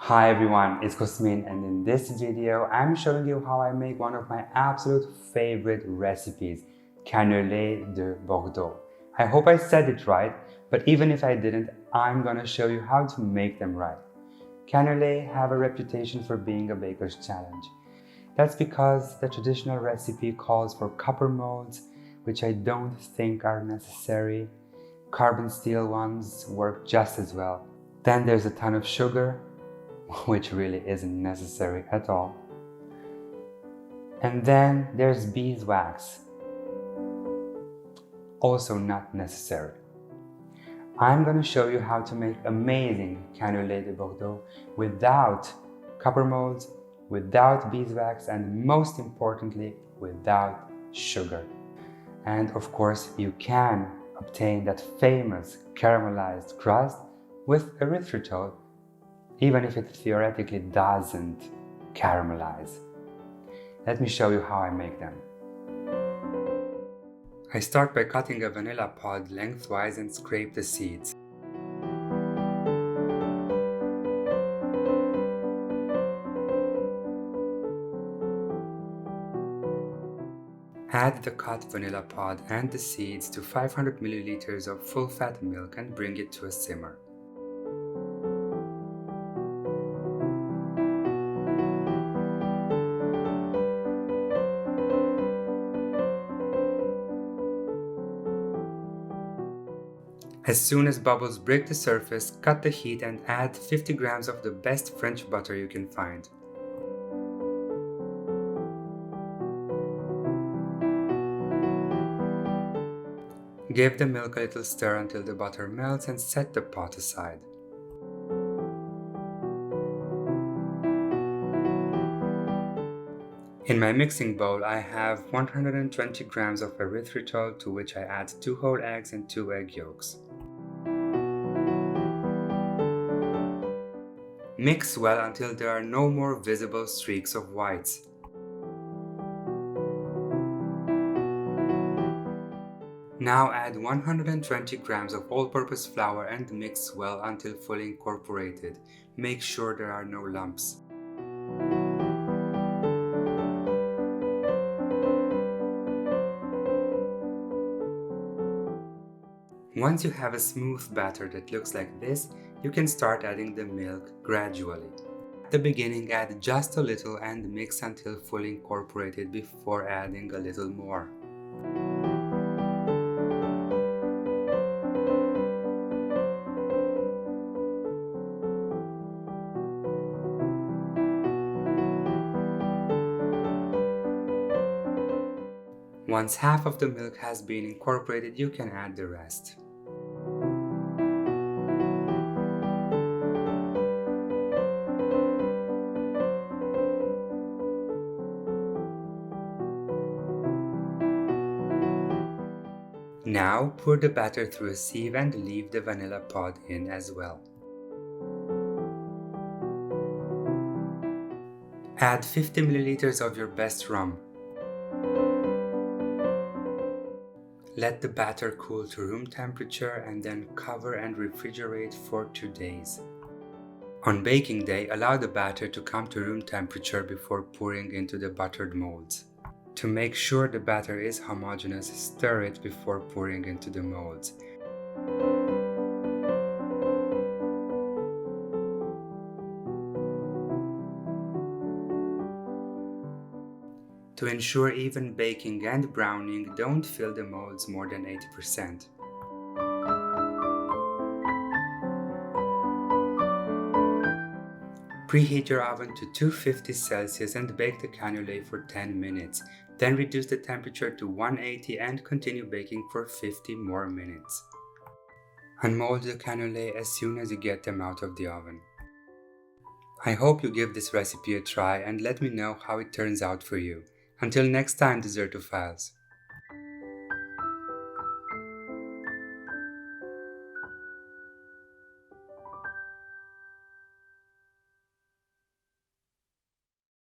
Hi everyone, it's Cosmin, and in this video I'm showing you how I make one of my absolute favorite recipes, Canelés de Bordeaux. I hope I said it right, but even if I didn't, I'm gonna show you how to make them right. Canelés have a reputation for being a baker's challenge. That's because the traditional recipe calls for copper molds, which I don't think are necessary. Carbon steel ones work just as well. Then there's a ton of sugar, which really isn't necessary at all. And then there's beeswax, also not necessary. I'm going to show you how to make amazing Canelés de Bordeaux without copper molds, without beeswax, and most importantly, without sugar. And of course, you can obtain that famous caramelized crust with erythritol, even if it theoretically doesn't caramelize. Let me show you how I make them. I start by cutting a vanilla pod lengthwise and scrape the seeds. Add the cut vanilla pod and the seeds to 500 ml of full-fat milk and bring it to a simmer. As soon as bubbles break the surface, cut the heat and add 50 grams of the best French butter you can find. Give the milk a little stir until the butter melts and set the pot aside. In my mixing bowl, I have 120 grams of erythritol, to which I add 2 whole eggs and 2 egg yolks. Mix well until there are no more visible streaks of whites. Now add 120 grams of all-purpose flour and mix well until fully incorporated. Make sure there are no lumps. Once you have a smooth batter that looks like this, you can start adding the milk gradually. At the beginning, add just a little and mix until fully incorporated before adding a little more. Once half of the milk has been incorporated, you can add the rest. Now pour the batter through a sieve and leave the vanilla pod in as well. Add 50 ml of your best rum. Let the batter cool to room temperature and then cover and refrigerate for 2 days. On baking day, allow the batter to come to room temperature before pouring into the buttered molds. To make sure the batter is homogeneous, stir it before pouring into the molds. To ensure even baking and browning, don't fill the molds more than 80%. Preheat your oven to 250 Celsius and bake the canelés for 10 minutes. Then reduce the temperature to 180 and continue baking for 50 more minutes. Unmold the canelés as soon as you get them out of the oven. I hope you give this recipe a try and let me know how it turns out for you. Until next time, Dessertophiles.